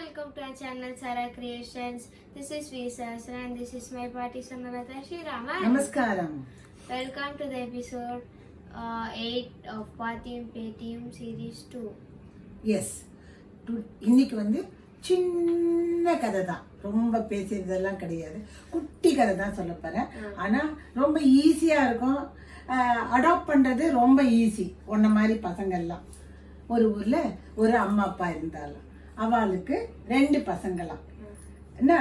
welcome to our channel Sarah Creations. This is V Sahasra and this is my party Samanata Shiraman. Namaskaram. Welcome to the episode 8 of Pathiyum Petiyum series 2. Yes. இன்னைக்கு வந்து சின்ன கதை தான், ரொம்ப பேசுறதெல்லாம் கிடையாது, குட்டி கதை தான் சொல்ல போறேன். ஆனா ரொம்ப ஈஸியா இருக்கும், அடாப்ட் பண்றது ரொம்ப ஈஸி. உன்ன மாதிரி பசங்கள்லாம் ஒரு ஊர்ல ஒரு அம்மா அப்பா இருந்தாலும் அவளுக்கு 2 பசங்களாம். என்ன,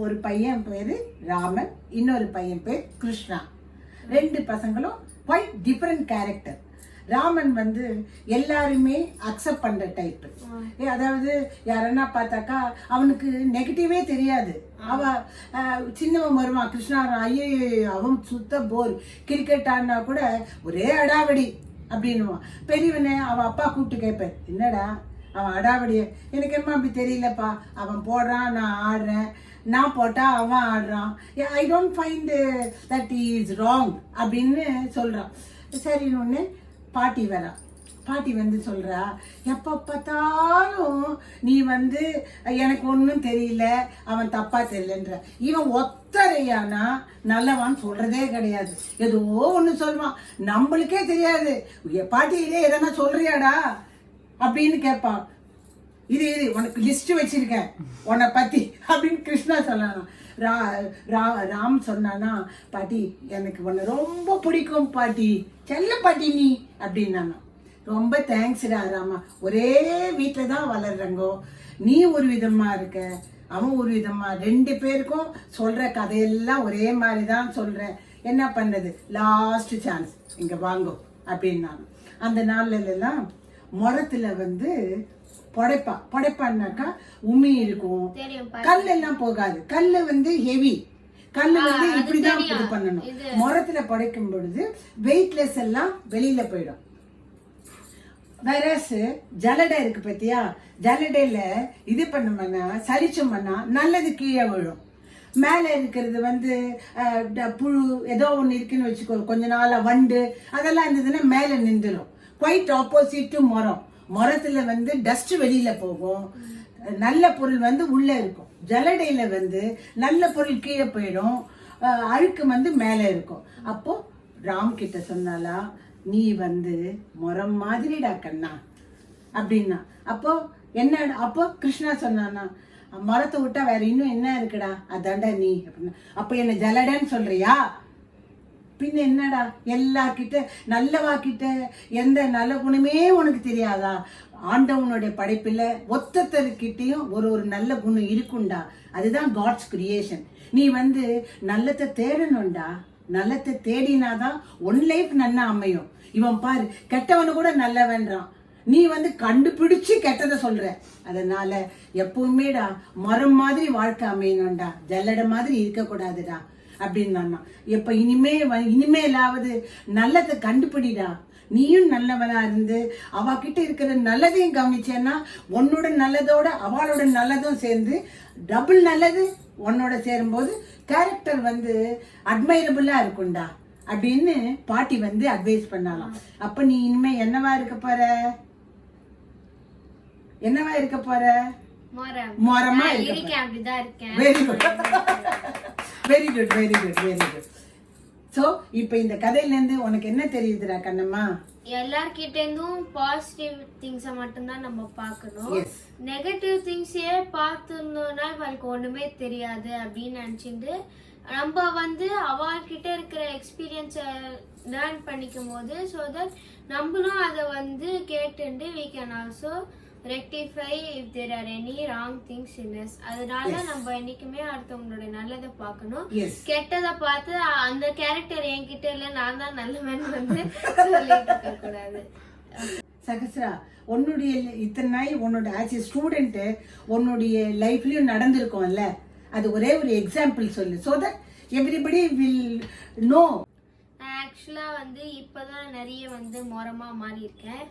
ஒரு பையன் பேரு ராமன், இன்னொரு பையன் பேர் கிருஷ்ணா. 2 பசங்களும் குவைட் டிஃபரெண்ட் கேரக்டர். ராமன் வந்து எல்லாருமே அக்செப்ட் பண்ற டைப். அதாவது யாரன்னா பார்த்தாக்கா அவனுக்கு நெகட்டிவே தெரியாது. அவ சின்னவன் வருவான், கிருஷ்ணா ஐயோ அவன் சுத்த போர், கிரிக்கெட் ஆடினா கூட ஒரே அடாவடி அப்படின்னுவான். பெரியவனே அவன் அப்பா கூப்பிட்டு கேட்பேன், என்னடா அவன் அடாவடி, எனக்கு என்ன அப்படி தெரியலப்பா, அவன் போடுறான் நான் ஆடுறேன், நான் போட்டா அவன் ஆடுறான், I don't find that is wrong அப்படின்னு சொல்றான். சரின்னு ஒன்று பாட்டி வரா. பாட்டி வந்து சொல்றா, எப்போ பார்த்தாலும் நீ வந்து எனக்கு ஒன்றும் தெரியல, அவன் தப்பா தெரியலன்ற. இவன் ஒத்தரையானா நல்லவான்னு சொல்றதே கிடையாது, ஏதோ ஒன்று சொல்லுவான், நம்மளுக்கே தெரியாது. பாட்டியிலே எதனா சொல்றியாடா அப்படின்னு கேட்பான். இது உனக்கு லிஸ்ட் வச்சிருக்கேன் உன்னை பத்தி அப்படின்னு கிருஷ்ணா சொல்லலாம். ராம் சொன்னானா, பாட்டி எனக்கு உன்னை ரொம்ப பிடிக்கும் பாட்டி, செல்ல பாட்டி நீ அப்படின்னானா. ரொம்ப தேங்க்ஸ்டா ராமா, ஒரே வீட்டில் தான் வளர்றங்கோ, நீ ஒரு விதமா இருக்க, அவன் ஒரு விதமா, 2 பேருக்கும் சொல்ற கதையெல்லாம் ஒரே மாதிரி தான் சொல்றேன், என்ன பண்றது, லாஸ்ட் சான்ஸ் இங்க வாங்கோ அப்படின்னாலும். அந்த நாள்ல எல்லாம் மரத்துல வந்து புடைப்பான்னாக்கா உமி இருக்கும், கல் எல்லாம் போகாது, கல்லு வந்து ஹெவி, கல்லு வந்து இப்படிதான் இது பண்ணணும். மரத்துல புடைக்கும் பொழுது வெயிட்லெஸ் எல்லாம் வெளியில போயிடும். வைரஸ் ஜலடை இருக்கு பத்தியா, ஜலடையில இது பண்ணோம்னா சரிச்சோம்னா நல்லது கீழே விழும். மேல இருக்கிறது வந்து புழு ஏதோ ஒண்ணு இருக்குன்னு வச்சுக்கோ, கொஞ்ச நாளா வண்டு அதெல்லாம் இருந்ததுன்னா மேல நின்றுடும். குவைட் ஆப்போசிட் மரம். மரத்துல வந்து டஸ்ட் வெளியில போகும், நல்ல பொருள் வந்து உள்ள இருக்கும். ஜலடையில வந்து நல்ல பொருள் கீழே போயிடும், அழுக்கு வந்து மேல இருக்கும். அப்போ ராம் கிட்ட சொன்னாலா, நீ வந்து மரம் மாதிரிடா கண்ணா அப்படின்னா. அப்போ என்ன, அப்போ கிருஷ்ணா சொன்னானா, மரத்தை விட்டா வேற இன்னும் என்ன இருக்குடா, அதாண்டா நீ அப்படின்னா. அப்ப என்ன ஜலடன்னு சொல்றியா, பின்ன என்னடா, எல்லார்கிட்ட நல்லவா கிட்ட எந்த நல்ல குணமே உனக்கு தெரியாதா, ஆண்டவனுடைய படைப்புல ஒத்தத்தருக்கிட்டையும் ஒரு நல்ல குணம் இருக்குண்டா, அதுதான் காட்ஸ் கிரியேஷன். நீ வந்து நல்லத்தை தேடணும்டா, நல்லத்தை தேடினாதான் உன் லைஃப் நல்லா அமையும். இவன் பாரு கெட்டவனு கூட நல்லவன்றான், நீ வந்து கண்டுபிடிச்சு கெட்டதை சொல்ற. அதனால எப்பவுமேடா மரம் மாதிரி வாழ்க்கை அமையணும்டா, ஜல்லடை மாதிரி இருக்க கூடாதுடா அப்படின்னு. எப்ப இனிமேலாவது நல்லதை கண்டுபிடிடா, நீயும் நல்லவனா இருந்து அவகிட்ட இருக்கிற நல்லதையும் கவனிச்சேன்னா உன்னோட நல்லதோட அவளோட நல்லதும் சேர்ந்து டபுள் நல்லது உன்னோட சேரும்போது கேரக்டர் வந்து அட்மைரபிளா இருக்கும்டா அப்படின்னு பாட்டி வந்து அட்வைஸ் பண்ணலாம். அப்ப நீ இனிமே என்னவா இருக்க போற, என்னவா இருக்க போற, மரமா இருக்க. Very good, very good, very good, very good. So இப்ப இந்த கதையில இருந்து உனக்கு என்ன தெரியுதுடா கண்ணம்மா? எல்லார்கிட்ட இருந்தும் பாசிட்டிவ் திங்ஸ மட்டும் தான் நம்ம பார்க்கணும். நெகட்டிவ் திங்ஸே பார்த்துருந்தோம்னா அவளுக்கு ஒண்ணுமே தெரியாது அப்படின்னு நினைச்சிட்டு நம்ம வந்து அவகிட்ட இருக்கிற எக்ஸ்பீரியன்ஸ லேர்ன் பண்ணிக்கும் போது ஸோ தட் நம்மளும் அதை வந்து கேட்டுண்டு we can also rectify if there are any wrong things in us. அதனால நம்ம என்னைக்குமே அடுத்தவங்களோட நல்லதை பார்க்கணும், கெட்டதை பார்த்து அந்த கேரக்டர் என்கிட்ட இல்ல நான் தான் நல்லவன் வந்து சொல்லிட்டு இருக்க கூடாது. சகஸ்ரா, உன்னுடைய இத்தனை நாய் உன்னோட ஆஸ் எ ஸ்டூடெண்ட் உன்னுடைய லைஃப்லயும் நடந்திருக்கும்ல, அது ஒரே ஒரு எக்ஸாம்பிள் சொல்லு, so that everybody will know. ஆக்சுவலா வந்து இப்பதான் நிறைய வந்து மரமா மாறி இருக்கேன்.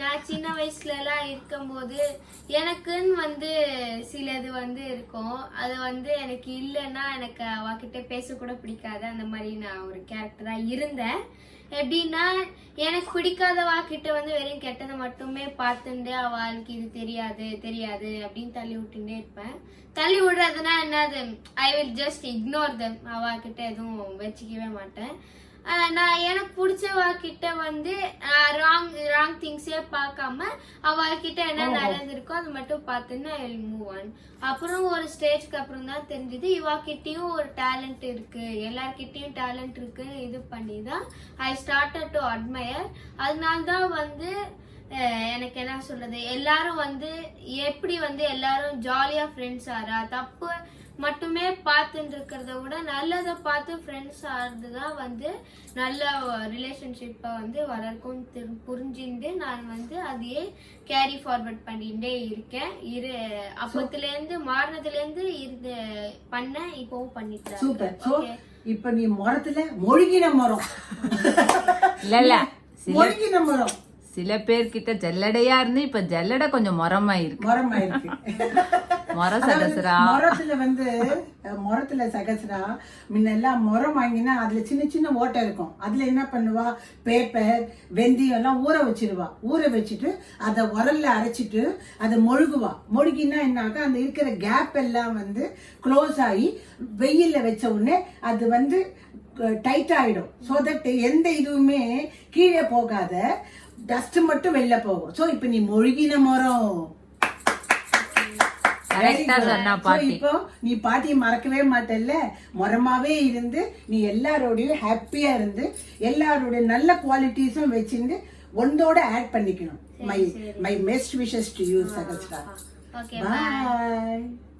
நான் சின்ன வயசுல எல்லாம் இருக்கும் போது எனக்குன்னு வந்து சிலது வந்து இருக்கும், அது வந்து எனக்கு இல்லைன்னா எனக்கு அவகிட்ட பேச கூட பிடிக்காது, அந்த மாதிரி நான் ஒரு கேரக்டரா இருந்தேன். எப்படின்னா எனக்கு பிடிக்காதவா கிட்ட வந்து வெறும் கெட்டதை மட்டுமே பார்த்துட்டு அவளுக்கு இது தெரியாது தெரியாது அப்படின்னு தள்ளி விட்டுட்டே இருப்பேன். தள்ளி விடுறதுன்னா என்னது, I will just ignore them. அவ கிட்ட எதுவும் வச்சுக்கவே மாட்டேன். நான் எனக்கு பிடிச்சவா கிட்ட வந்து ராங் திங்ஸே பார்க்காம அவகிட்ட என்ன நடந்திருக்கோ அது மட்டும் பார்த்துன்னு ஐ வில் மூவ் ஆன். அப்புறம் ஒரு ஸ்டேஜ்க்கு அப்புறம் தான் தெரிஞ்சது இவாகிட்டயும் ஒரு டேலண்ட் இருக்கு, எல்லார்கிட்டயும் டேலண்ட் இருக்கு. இது பண்ணி தான் ஐ ஸ்டார்டட் டு அட்மயர். அதனால தான் வந்து எனக்கு என்ன சொல்றது, எல்லாரும் வந்து எப்படி வந்து எல்லாரும் ஜாலியா ஃப்ரெண்ட்ஸ் ஆறா, தப்பு மட்டுமே பார்த்துட்டு இருக்கிறத விட நல்லதை பார்த்து ஃப்ரெண்ட்ஸ் ஆறதுதான் வந்து நல்ல ரிலேஷன்ஷிப்பை வந்து வளர்க்கும் புரிஞ்சுட்டு நான் வந்து அதையே கேரி ஃபார்வர்ட் பண்ணிட்டே இருக்கேன். அப்பத்துல இருந்து மாறினதுல இருந்து இது பண்ண இப்பவும் பண்ணிட்டேன். சூப்பர். சோ இப்ப நீ மரத்துல மொழிகின மரம் இல்ல மொழிகின மரம். சில பேர்கிட்ட ஜல்லடையா இருந்து இப்ப ஜல்லடை கொஞ்சம் மரமாயிருக்கு. மர சகசரா மரத்துல வந்து மரத்துல சகசரா முன்னெல்லாம் மரம் வாங்கினா அதுல சின்ன சின்ன ஓட்டை இருக்கும். அதுல என்ன பண்ணுவா, பேப்பர் வெந்தயம் எல்லாம் ஊற வச்சிருவா. ஊற வச்சுட்டு அதை உரல்ல அரைச்சிட்டு அதை மொழுகுவா. மொழுகினா என்னாக்கா அந்த இருக்கிற கேப் எல்லாம் வந்து க்ளோஸ் ஆகி வெயில்ல வச்ச உடனே அது வந்து டைட் ஆயிடும். சோ தட் எந்த இதுவுமே கீழே போகாத, டஸ்ட் மட்டும் வெளில போகும். சோ இப்ப நீ மொழிகின மரம். இப்போ நீ பாட்டியை மறக்கவே மாட்டல்ல, மரமாவே இருந்து நீ எல்லாரோடையும் ஹாப்பியா இருந்து எல்லாரோட நல்ல குவாலிட்டிஸும் வச்சிருந்து ஒன்றோட ஆட் பண்ணிக்கணும். My best wishes to you Sahasra. Okay, bye.